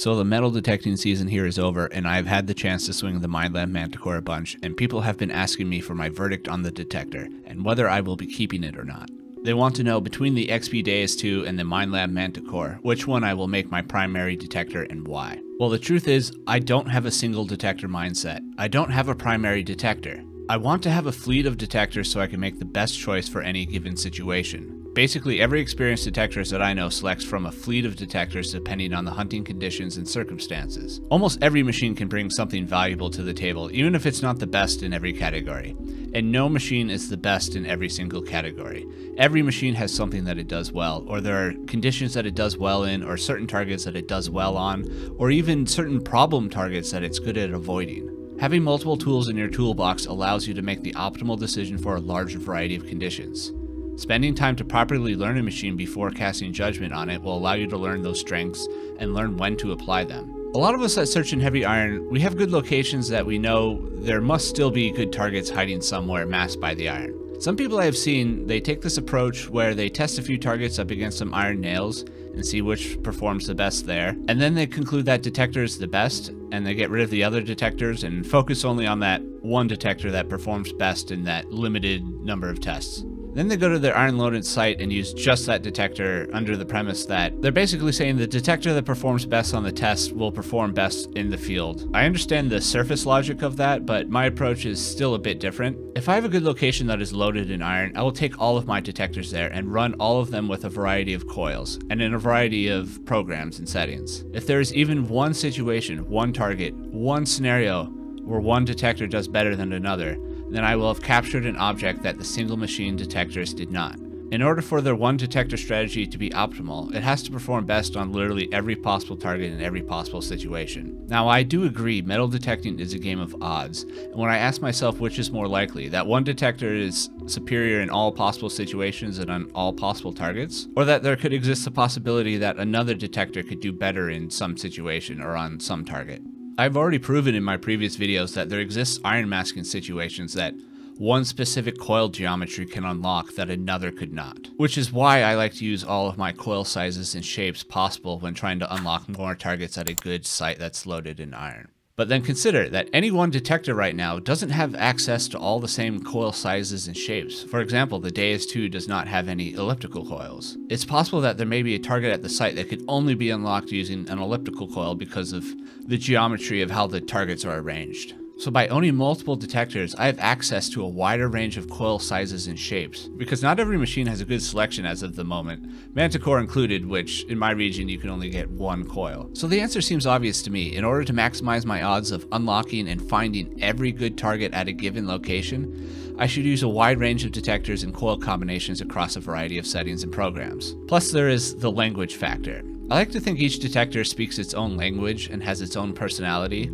So the metal detecting season here is over, and I've had the chance to swing the Minelab Manticore a bunch, and people have been asking me for my verdict on the detector, and whether I will be keeping it or not. They want to know between the XP Deus 2 and the Minelab Manticore, which one I will make my primary detector and why. Well, the truth is, I don't have a single detector mindset. I don't have a primary detector. I want to have a fleet of detectors so I can make the best choice for any given situation. Basically, every experienced detectorist that I know selects from a fleet of detectors depending on the hunting conditions and circumstances. Almost every machine can bring something valuable to the table, even if it's not the best in every category. And no machine is the best in every single category. Every machine has something that it does well, or there are conditions that it does well in, or certain targets that it does well on, or even certain problem targets that it's good at avoiding. Having multiple tools in your toolbox allows you to make the optimal decision for a large variety of conditions. Spending time to properly learn a machine before casting judgment on it will allow you to learn those strengths and learn when to apply them. A lot of us that search in heavy iron, we have good locations that we know there must still be good targets hiding somewhere masked by the iron. Some people I have seen, they take this approach where they test a few targets up against some iron nails and see which performs the best there, and then they conclude that detector is the best, and they get rid of the other detectors and focus only on that one detector that performs best in that limited number of tests. Then they go to their iron loaded site and use just that detector under the premise that they're basically saying the detector that performs best on the test will perform best in the field. I understand the surface logic of that, but my approach is still a bit different. If I have a good location that is loaded in iron, I will take all of my detectors there and run all of them with a variety of coils and in a variety of programs and settings. If there is even one situation, one target, one scenario where one detector does better than another, then I will have captured an object that the single machine detectors did not. In order for their one detector strategy to be optimal, it has to perform best on literally every possible target in every possible situation. Now, I do agree metal detecting is a game of odds, and when I ask myself which is more likely, that one detector is superior in all possible situations and on all possible targets, or that there could exist the possibility that another detector could do better in some situation or on some target. I've already proven in my previous videos that there exists iron masking situations that one specific coil geometry can unlock that another could not, which is why I like to use all of my coil sizes and shapes possible when trying to unlock more targets at a good site that's loaded in iron. But then consider that any one detector right now doesn't have access to all the same coil sizes and shapes. For example, the Deus 2 does not have any elliptical coils. It's possible that there may be a target at the site that could only be unlocked using an elliptical coil because of the geometry of how the targets are arranged. So by owning multiple detectors, I have access to a wider range of coil sizes and shapes, because not every machine has a good selection as of the moment, Manticore included, which in my region you can only get one coil. So the answer seems obvious to me. In order to maximize my odds of unlocking and finding every good target at a given location, I should use a wide range of detectors and coil combinations across a variety of settings and programs. Plus there is the language factor. I like to think each detector speaks its own language and has its own personality,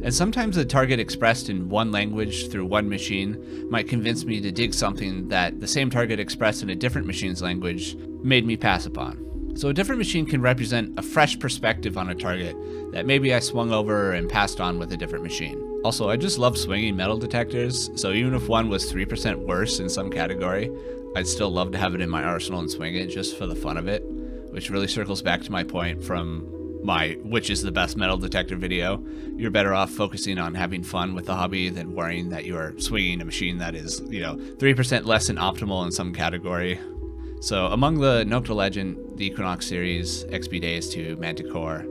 and sometimes the target expressed in one language through one machine might convince me to dig something that the same target expressed in a different machine's language made me pass upon. So a different machine can represent a fresh perspective on a target that maybe I swung over and passed on with a different machine. Also, I just love swinging metal detectors, so even if one was 3% worse in some category, I'd still love to have it in my arsenal and swing it just for the fun of it, which really circles back to my point from my which is the best metal detector video. You're better off focusing on having fun with the hobby than worrying that you are swinging a machine that is, 3% less than optimal in some category. So among the Nocta Legend, the Equinox series, XP Deus 2, Manticore,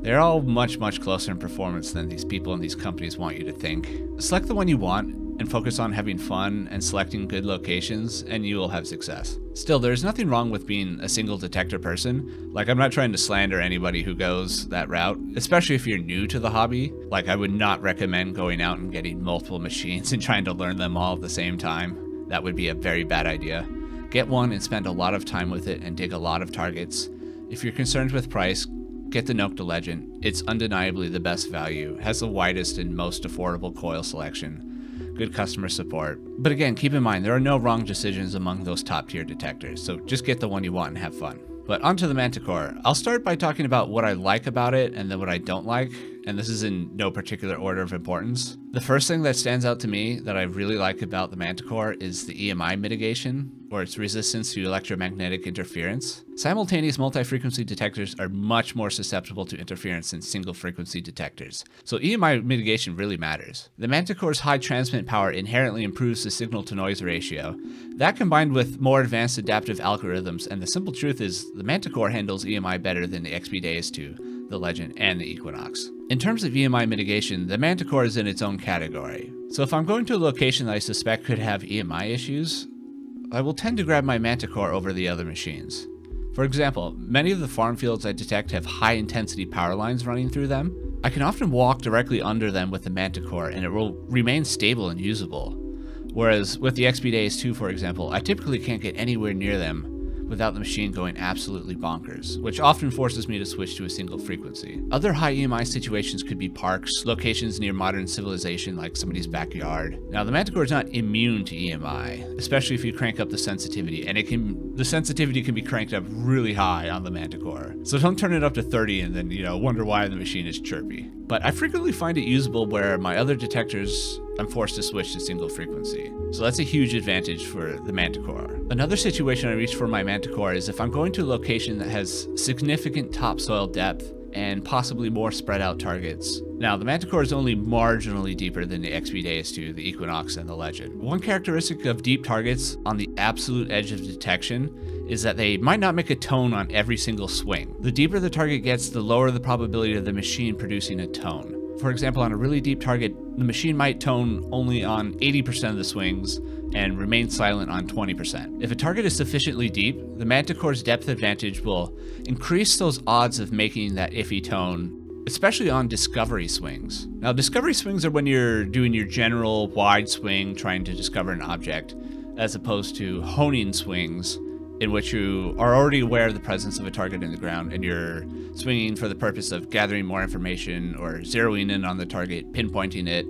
they're all much closer in performance than these people and these companies want you to think. Select the one you want and focus on having fun and selecting good locations, and you will have success. Still, there's nothing wrong with being a single detector person. Like, I'm not trying to slander anybody who goes that route, especially if you're new to the hobby. Like, I would not recommend going out and getting multiple machines and trying to learn them all at the same time. That would be a very bad idea. Get one and spend a lot of time with it and dig a lot of targets. If you're concerned with price, get the Nocta Legend. It's undeniably the best value, has the widest and most affordable coil selection, good customer support. But again, keep in mind, there are no wrong decisions among those top tier detectors, so just get the one you want and have fun. But onto the Manticore. I'll start by talking about what I like about it and then what I don't like, and this is in no particular order of importance. The first thing that stands out to me that I really like about the Manticore is the EMI mitigation, or its resistance to electromagnetic interference. Simultaneous multi-frequency detectors are much more susceptible to interference than single-frequency detectors, so EMI mitigation really matters. The Manticore's high transmit power inherently improves the signal-to-noise ratio. That combined with more advanced adaptive algorithms, and the simple truth is the Manticore handles EMI better than the XP Deus 2, the Legend, and the Equinox. In terms of EMI mitigation, the Manticore is in its own category. So if I'm going to a location that I suspect could have EMI issues, I will tend to grab my Manticore over the other machines. For example, many of the farm fields I detect have high intensity power lines running through them. I can often walk directly under them with the Manticore and it will remain stable and usable. Whereas with the XP Deus 2, for example, I typically can't get anywhere near them without the machine going absolutely bonkers, which often forces me to switch to a single frequency. Other high EMI situations could be parks, locations near modern civilization like somebody's backyard. Now the Manticore is not immune to EMI, especially if you crank up the sensitivity, and the sensitivity can be cranked up really high on the Manticore. So don't turn it up to 30 and then, wonder why the machine is chirpy. But I frequently find it usable where my other detectors I'm forced to switch to single frequency. So that's a huge advantage for the Manticore. Another situation I reach for my Manticore is if I'm going to a location that has significant topsoil depth and possibly more spread out targets. Now, the Manticore is only marginally deeper than the XP Deus 2, the Equinox, and the Legend. One characteristic of deep targets on the absolute edge of detection is that they might not make a tone on every single swing. The deeper the target gets, the lower the probability of the machine producing a tone. For example, on a really deep target, the machine might tone only on 80% of the swings and remain silent on 20%. If a target is sufficiently deep, the Manticore's depth advantage will increase those odds of making that iffy tone, especially on discovery swings. Now, discovery swings are when you're doing your general wide swing trying to discover an object, as opposed to honing swings in which you are already aware of the presence of a target in the ground and you're swinging for the purpose of gathering more information or zeroing in on the target, pinpointing it,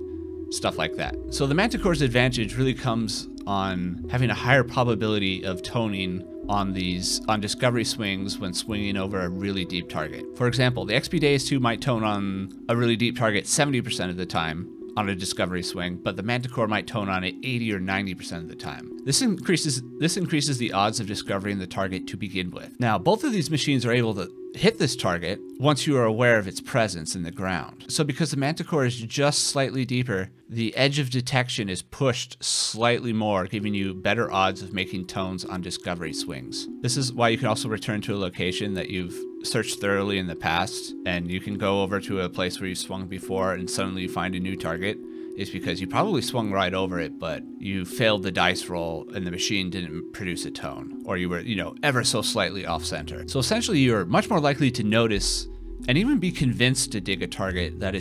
stuff like that. So the Manticore's advantage really comes on having a higher probability of toning on discovery swings when swinging over a really deep target. For example, the XP Deus 2 might tone on a really deep target 70% of the time on a discovery swing, but the Manticore might tone on it 80 or 90% of the time. This increases the odds of discovering the target to begin with. Now, both of these machines are able to hit this target once you are aware of its presence in the ground. So because the Manticore is just slightly deeper, the edge of detection is pushed slightly more, giving you better odds of making tones on discovery swings. This is why you can also return to a location that you've searched thoroughly in the past, and you can go over to a place where you swung before and suddenly you find a new target. Is because you probably swung right over it, but you failed the dice roll and the machine didn't produce a tone, or you were, ever so slightly off center. So essentially you're much more likely to notice and even be convinced to dig a target that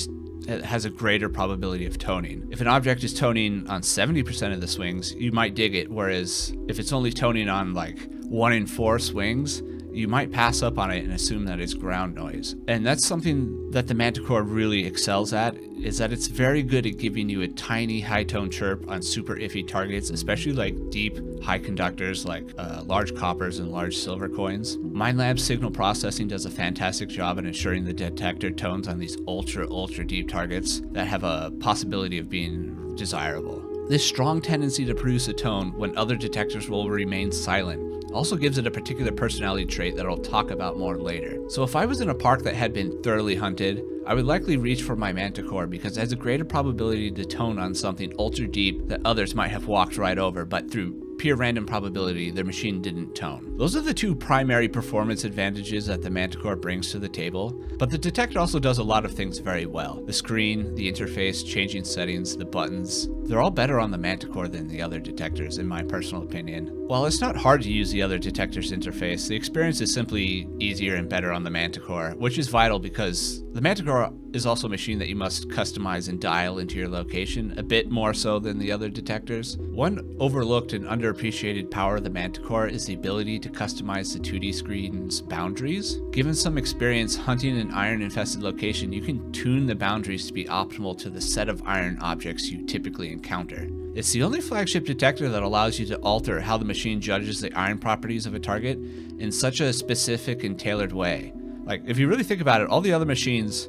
has a greater probability of toning. If an object is toning on 70% of the swings, you might dig it, whereas if it's only toning on like 1 in 4 swings, you might pass up on it and assume that it's ground noise. And that's something that the Manticore really excels at, is that it's very good at giving you a tiny high tone chirp on super iffy targets, especially like deep high conductors like large coppers and large silver coins. Minelab's signal processing does a fantastic job in ensuring the detector tones on these ultra deep targets that have a possibility of being desirable. This strong tendency to produce a tone when other detectors will remain silent also gives it a particular personality trait that I'll talk about more later. So if I was in a park that had been thoroughly hunted, I would likely reach for my Manticore because it has a greater probability to tone on something ultra deep that others might have walked right over, but through pure random probability, their machine didn't tone. Those are the two primary performance advantages that the Manticore brings to the table, but the detector also does a lot of things very well. The screen, the interface, changing settings, the buttons, they're all better on the Manticore than the other detectors in my personal opinion. While it's not hard to use the other detector's interface, the experience is simply easier and better on the Manticore, which is vital because the Manticore is also a machine that you must customize and dial into your location, a bit more so than the other detectors. One overlooked and underappreciated power of the Manticore is the ability to customize the 2D screen's boundaries. Given some experience hunting an iron-infested location, you can tune the boundaries to be optimal to the set of iron objects you typically encounter. It's the only flagship detector that allows you to alter how the machine judges the iron properties of a target in such a specific and tailored way. Like, if you really think about it, all the other machines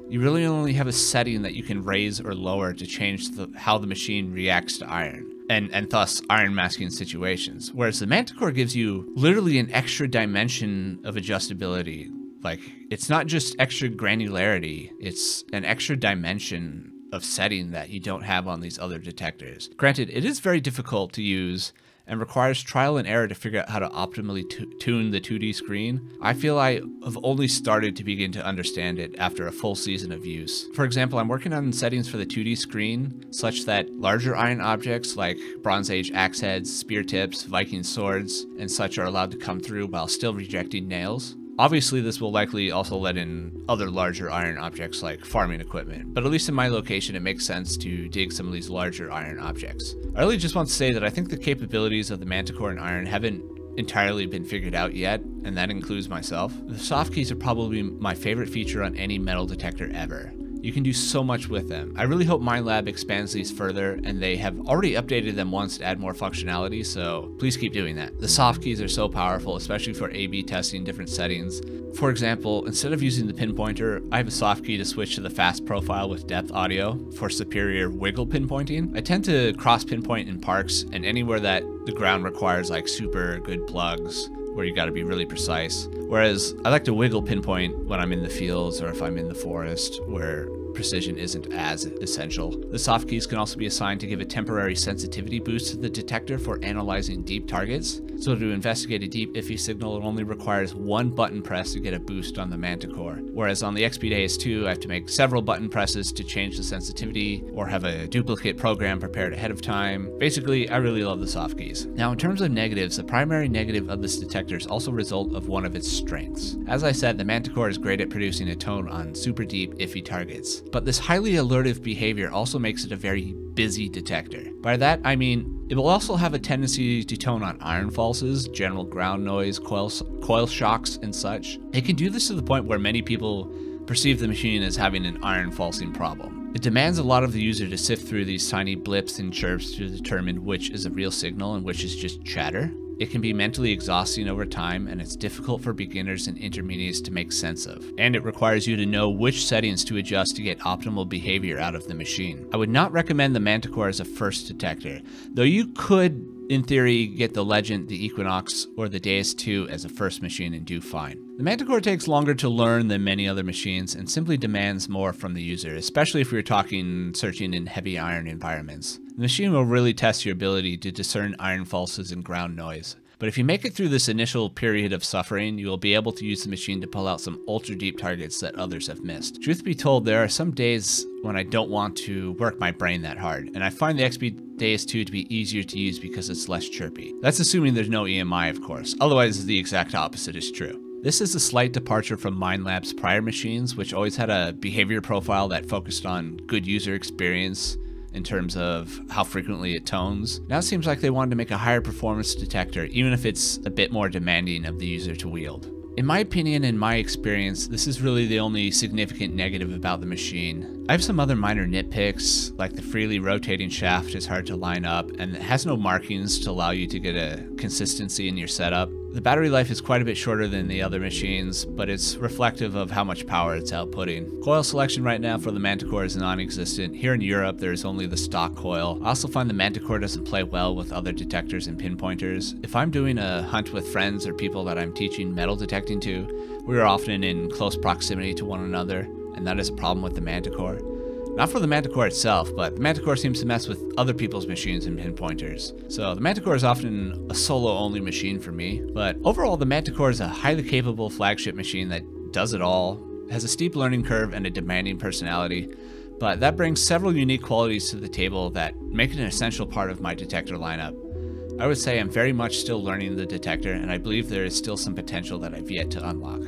you really only have a setting that you can raise or lower to change how the machine reacts to iron, and thus iron masking situations. Whereas the Manticore gives you literally an extra dimension of adjustability. Like, it's not just extra granularity, it's an extra dimension of setting that you don't have on these other detectors. Granted, it is very difficult to use and requires trial and error to figure out how to optimally tune the 2D screen. I feel I have only started to begin to understand it after a full season of use. For example, I'm working on settings for the 2D screen such that larger iron objects like Bronze Age axe heads, spear tips, Viking swords, and such are allowed to come through while still rejecting nails. Obviously, this will likely also let in other larger iron objects like farming equipment, but at least in my location it makes sense to dig some of these larger iron objects. I really just want to say that I think the capabilities of the Manticore and iron haven't entirely been figured out yet, and that includes myself. The soft keys are probably my favorite feature on any metal detector ever. You can do so much with them. I really hope Minelab expands these further, and they have already updated them once to add more functionality, so please keep doing that. The soft keys are so powerful, especially for A/B testing different settings. For example, instead of using the pinpointer, I have a soft key to switch to the fast profile with depth audio for superior wiggle pinpointing. I tend to cross pinpoint in parks and anywhere that the ground requires like super good plugs, where you gotta be really precise. Whereas I like to wiggle pinpoint when I'm in the fields or if I'm in the forest where precision isn't as essential. The soft keys can also be assigned to give a temporary sensitivity boost to the detector for analyzing deep targets. So to investigate a deep iffy signal, it only requires one button press to get a boost on the Manticore. Whereas on the XP Deus 2, I have to make several button presses to change the sensitivity or have a duplicate program prepared ahead of time. Basically, I really love the soft keys. Now, in terms of negatives, the primary negative of this detector is also a result of one of its strengths. As I said, the Manticore is great at producing a tone on super deep, iffy targets. But this highly alertive behavior also makes it a very busy detector. By that, I mean, it will also have a tendency to tone on iron falses, general ground noise, coil shocks, and such. It can do this to the point where many people perceive the machine as having an iron falsing problem. It demands a lot of the user to sift through these tiny blips and chirps to determine which is a real signal and which is just chatter. It can be mentally exhausting over time, and it's difficult for beginners and intermediates to make sense of. And it requires you to know which settings to adjust to get optimal behavior out of the machine. I would not recommend the Manticore as a first detector, though you could, in theory, get the Legend, the Equinox, or the Deus 2 as a first machine and do fine. The Manticore takes longer to learn than many other machines and simply demands more from the user, especially if you're talking searching in heavy iron environments. The machine will really test your ability to discern iron falses and ground noise. But if you make it through this initial period of suffering, you will be able to use the machine to pull out some ultra deep targets that others have missed. Truth be told, there are some days when I don't want to work my brain that hard, and I find the XP Deus 2 to be easier to use because it's less chirpy. That's assuming there's no EMI, of course, otherwise the exact opposite is true. This is a slight departure from Minelab's prior machines, which always had a behavior profile that focused on good user experience in terms of how frequently it tones. Now it seems like they wanted to make a higher performance detector, even if it's a bit more demanding of the user to wield. In my opinion and my experience, this is really the only significant negative about the machine. I have some other minor nitpicks, like the freely rotating shaft is hard to line up, and it has no markings to allow you to get a consistency in your setup. The battery life is quite a bit shorter than the other machines, but it's reflective of how much power it's outputting. Coil selection right now for the Manticore is non-existent. Here in Europe, there's only the stock coil. I also find the Manticore doesn't play well with other detectors and pinpointers. If I'm doing a hunt with friends or people that I'm teaching metal detecting to, we are often in close proximity to one another, and that is a problem with the Manticore. Not for the Manticore itself, but the Manticore seems to mess with other people's machines and pinpointers. So the Manticore is often a solo-only machine for me, but overall the Manticore is a highly capable flagship machine that does it all, has a steep learning curve and a demanding personality, but that brings several unique qualities to the table that make it an essential part of my detector lineup. I would say I'm very much still learning the detector, and I believe there is still some potential that I've yet to unlock.